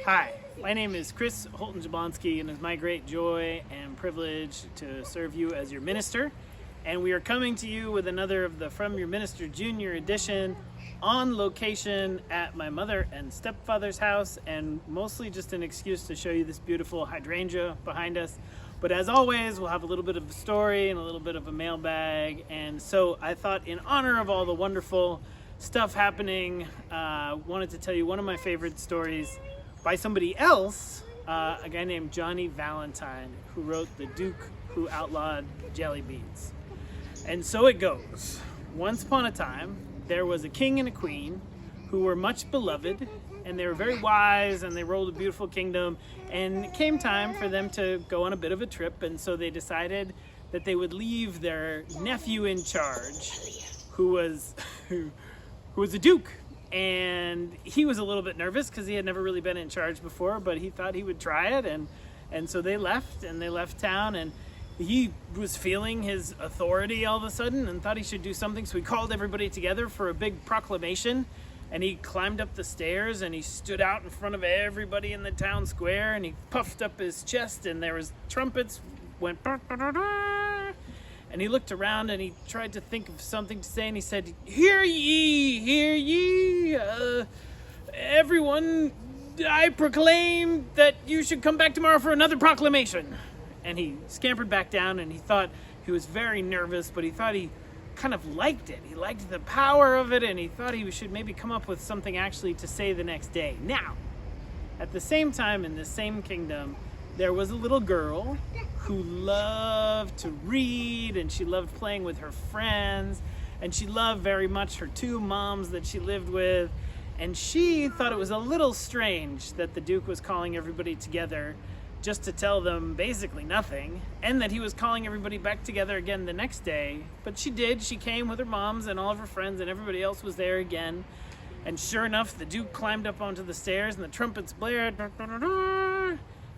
Hi, my name is Chris Holton Jablonski, and it's my great joy and privilege to serve you as your minister. And we are coming to you with another of the From Your Minister Junior edition on location at my mother and stepfather's house, and mostly just an excuse to show you this beautiful hydrangea behind us. But as always, we'll have a little bit of a story and a little bit of a mailbag. And so I thought, in honor of all the wonderful stuff happening, wanted to tell you one of my favorite stories by somebody else, a guy named Johnny Valentine, who wrote The Duke Who Outlawed Jelly Beans. And so it goes. Once upon a time, there was a king and a queen who were much beloved, and they were very wise, and they ruled a beautiful kingdom, and it came time for them to go on a bit of a trip, and so they decided that they would leave their nephew in charge, who was a duke. And he was a little bit nervous because he had never really been in charge before, but he thought he would try it, and so they left town, and he was feeling his authority all of a sudden and thought he should do something, so he called everybody together for a big proclamation. And he climbed up the stairs and he stood out in front of everybody in the town square, and he puffed up his chest, and there was trumpets went bah, bah, bah, bah. And he looked around and he tried to think of something to say, and he said, hear ye, everyone, I proclaim that you should come back tomorrow for another proclamation. And he scampered back down, and he thought he was very nervous, but he thought he kind of liked it. He liked the power of it, and he thought he should maybe come up with something actually to say the next day. Now, at the same time, in the same kingdom, there was a little girl who loved to read, and she loved playing with her friends, and she loved very much her two moms that she lived with, and she thought it was a little strange that the Duke was calling everybody together just to tell them basically nothing, and that he was calling everybody back together again the next day. But she did. She came with her moms and all of her friends, and everybody else was there again. And sure enough, the Duke climbed up onto the stairs, and the trumpets blared,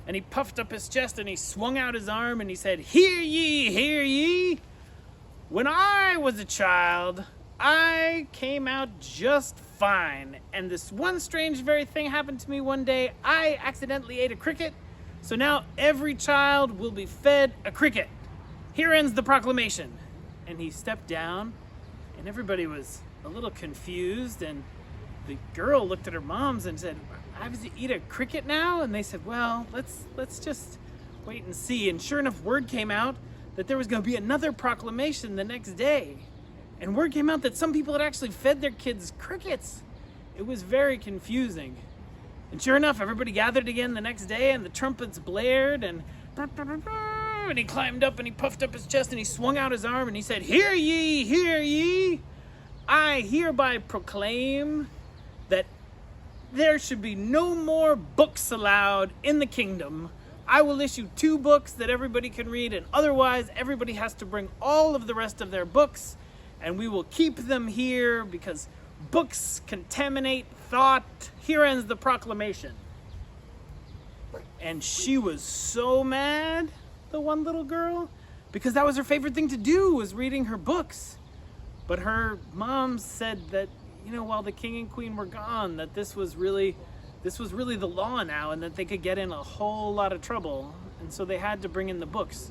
and he puffed up his chest, and he swung out his arm, and he said, hear ye, hear ye. When I was a child, I came out just fine, and this one strange very thing happened to me one day. I accidentally ate a cricket. So now every child will be fed a cricket. Here ends the proclamation. And he stepped down, and everybody was a little confused, and the girl looked at her moms and said, I have to eat a cricket now? And they said, well, let's just wait and see. And sure enough, word came out that there was going to be another proclamation the next day. And word came out that some people had actually fed their kids crickets. It was very confusing. And sure enough, everybody gathered again the next day, and the trumpets blared, and he climbed up and he puffed up his chest, and he swung out his arm, and he said, hear ye, hear ye. I hereby proclaim that there should be no more books allowed in the kingdom. I will issue 2 books that everybody can read, and otherwise everybody has to bring all of the rest of their books, and we will keep them here because books contaminate thought. Here ends the proclamation. And she was so mad, the one little girl, because that was her favorite thing to do, was reading her books. But her mom said that, while the king and queen were gone, that this was really the law now, and that they could get in a whole lot of trouble. And so they had to bring in the books.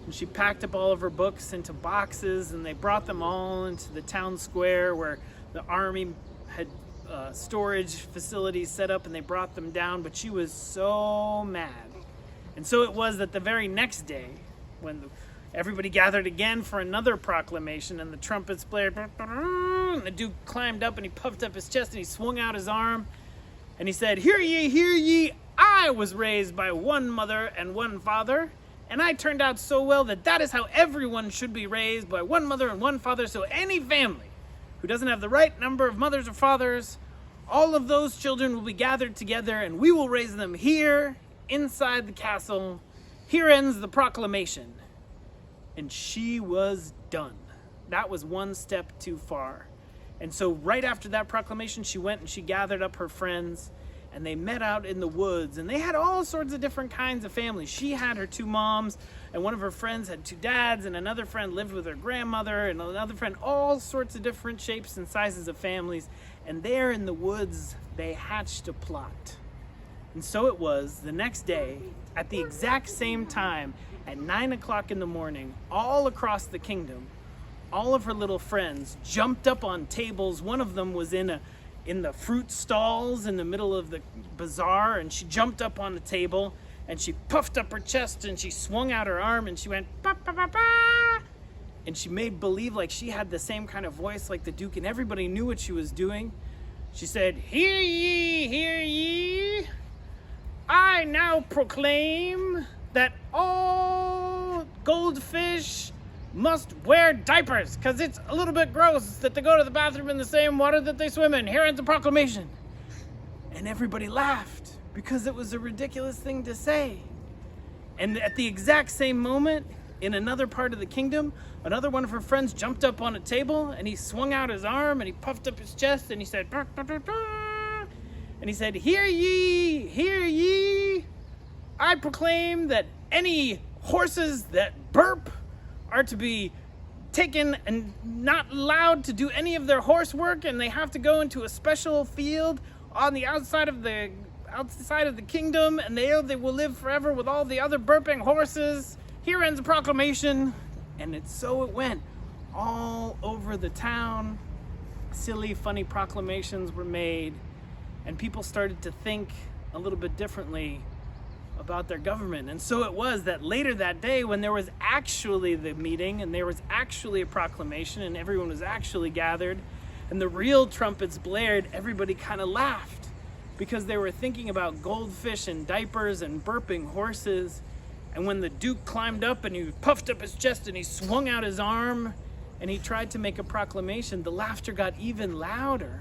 And she packed up all of her books into boxes, and they brought them all into the town square where the army had storage facilities set up, and they brought them down. But she was so mad. And so it was that the very next day, when everybody gathered again for another proclamation, and the trumpets blared, and the Duke climbed up and he puffed up his chest and he swung out his arm, and he said, hear ye, I was raised by one mother and one father, and I turned out so well that is how everyone should be raised, by one mother and one father. So any family who doesn't have the right number of mothers or fathers, all of those children will be gathered together, and we will raise them here inside the castle. Here ends the proclamation. And she was done. That was one step too far. And so right after that proclamation, she went and she gathered up her friends, and they met out in the woods, and they had all sorts of different kinds of families. She had her 2 moms, and one of her friends had 2 dads, and another friend lived with her grandmother, and another friend, all sorts of different shapes and sizes of families. And there in the woods, they hatched a plot. And so it was the next day, at the exact same time, at 9 o'clock in the morning, all across the kingdom, all of her little friends jumped up on tables. One of them was in the fruit stalls in the middle of the bazaar, and she jumped up on the table and she puffed up her chest and she swung out her arm and she went ba ba ba ba, and she made believe like she had the same kind of voice like the Duke, and everybody knew what she was doing. She said, "Hear ye, hear ye. I now proclaim that all goldfish must wear diapers, because it's a little bit gross that they go to the bathroom in the same water that they swim in. Here ends the proclamation." And everybody laughed because it was a ridiculous thing to say. And at the exact same moment, in another part of the kingdom, another one of her friends jumped up on a table and he swung out his arm and he puffed up his chest and he said, "Bah, bah, bah, bah." And he said, "Hear ye, hear ye. I proclaim that any horses that burp are to be taken and not allowed to do any of their horse work, and they have to go into a special field on the outside of the kingdom, and they will live forever with all the other burping horses. Here ends the proclamation." And so it went all over the town. Silly, funny proclamations were made, and people started to think a little bit differently about their government. And so it was that later that day, when there was actually the meeting and there was actually a proclamation and everyone was actually gathered and the real trumpets blared, everybody kind of laughed because they were thinking about goldfish and diapers and burping horses. And when the Duke climbed up and he puffed up his chest and he swung out his arm and he tried to make a proclamation, the laughter got even louder.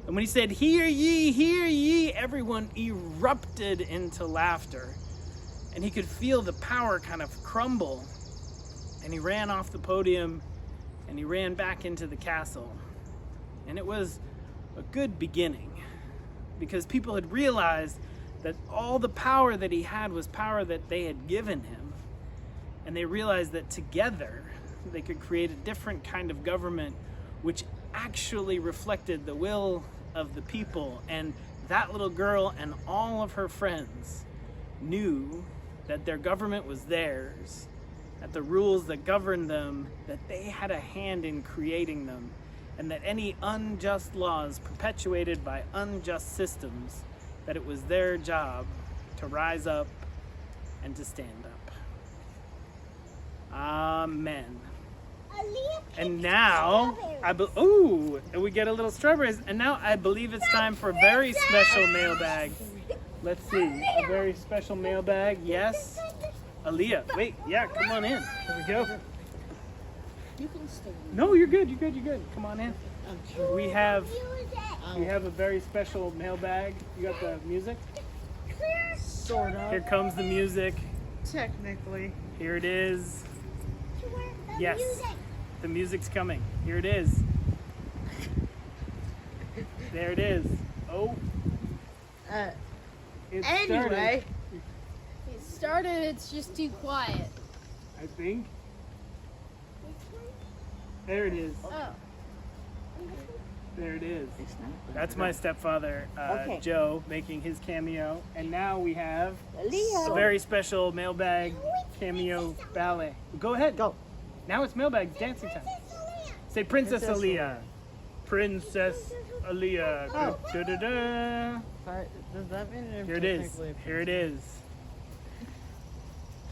And when he said, "Hear ye," everyone erupted into laughter. And he could feel the power kind of crumble. And he ran off the podium and he ran back into the castle. And it was a good beginning because people had realized that all the power that he had was power that they had given him. And they realized that together they could create a different kind of government which actually reflected the will of the people. And that little girl and all of her friends knew that their government was theirs, that the rules that governed them, that they had a hand in creating them, and that any unjust laws perpetuated by unjust systems, that it was their job to rise up and to stand up. Amen. And now, and we get a little strawberries. And now I believe it's time for a very special mailbag. Let's see, a very special mailbag. Yes, Aaliyah. Wait, yeah, come on in. Here we go. You can stay. No, you're good. You're good. Come on in. We have a very special mailbag. You got the music? Sort of. Here comes the music. Technically. Here it is. Yes. The music's coming. Here it is. There it is. Oh. It Anyway. It started, it's just too quiet. I think. There it is. Oh. There it is. That's my stepfather, Okay. Joe, making his cameo. And now we have a Aaliyah. very special mailbag cameo ballet. Go ahead. Go. Now it's mailbag dancing time. Say Princess Princess Aaliyah. Princess Aaliyah. Oh. Da-da-da. Sorry, does that mean Here it is. Here it is.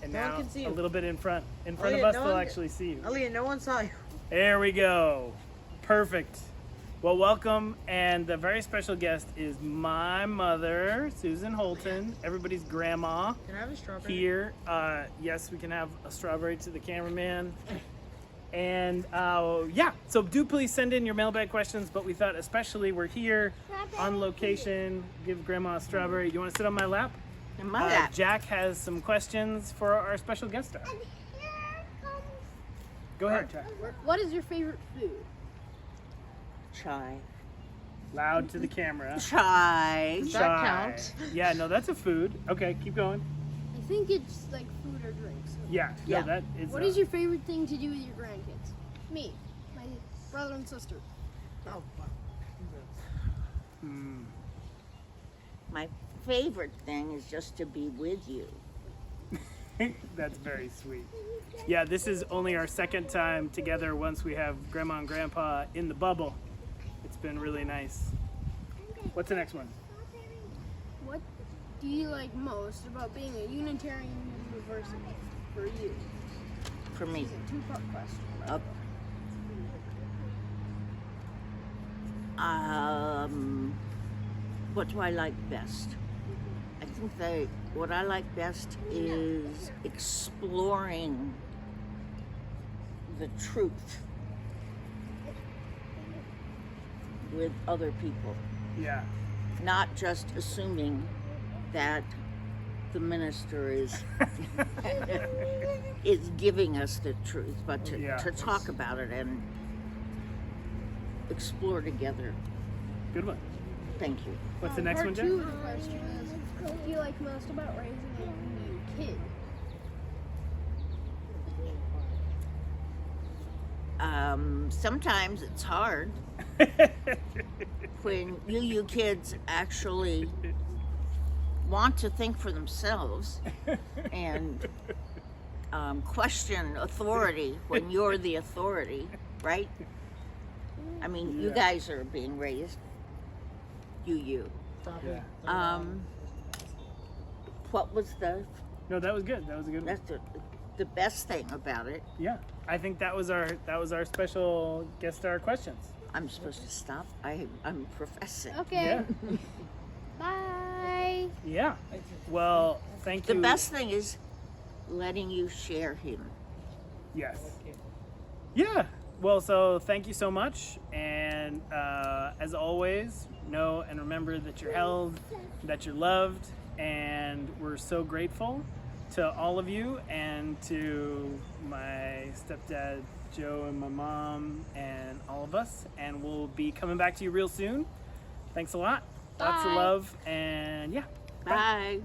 And No one now can see a you. little bit in front. In front of Aaliyah, us, no they'll one- actually see you. Aaliyah, no one saw you. There we go. Perfect. Well, welcome. And the very special guest is my mother, Susan Holton, everybody's grandma Can I have a strawberry? here. Yes, we can have a strawberry to the cameraman. And yeah, so do please send in your mailbag questions, but we thought especially we're here on location, give grandma a strawberry. You want to sit on my lap? In my lap. Jack has some questions for our special guest star. Go ahead, Jack. What is your favorite food? Chai. Loud to the camera. Chai. Does that Chai. count? Yeah, no, that's a food. Okay, keep going. I think it's like food or drinks. Yeah, Yeah. no, that is. What is your favorite thing to do with your grandkids? Me, my brother and sister. Oh, Hmm. my favorite thing is just to be with you. That's very sweet. Yeah, this is only our second time together once we have Grandma and Grandpa in the bubble. It's been really nice. What's the next one? What do you like most about being a Unitarian University for you? For me. It's a two-part question. What do I like best? I think that what I like best is exploring the truth with other people, Yeah. not just assuming that the minister is is giving us the truth, but Yeah. to talk about it and explore together. Good one. Thank you. What's the next Part one, two Jen? of the question is, what do you like most about raising a new kid? Sometimes it's hard when you kids actually want to think for themselves and question authority when you're the authority, right? I mean, you Yeah. guys are being raised. You. Yeah. What was No, that was good. That was a good one. that's the best thing about it? Yeah. I think that was our special guest star questions. I'm supposed to stop. I'm professing. Okay. Yeah. Bye. Yeah. Well, thank you. The best thing is letting you share him. Yes. Yeah. Well, so thank you so much. And as always, know and remember that you're held, that you're loved, and we're so grateful to all of you and to my stepdad, Joe, and my mom, and all of us. And we'll be coming back to you real soon. Thanks a lot. Lots of Bye. love. And yeah. Bye.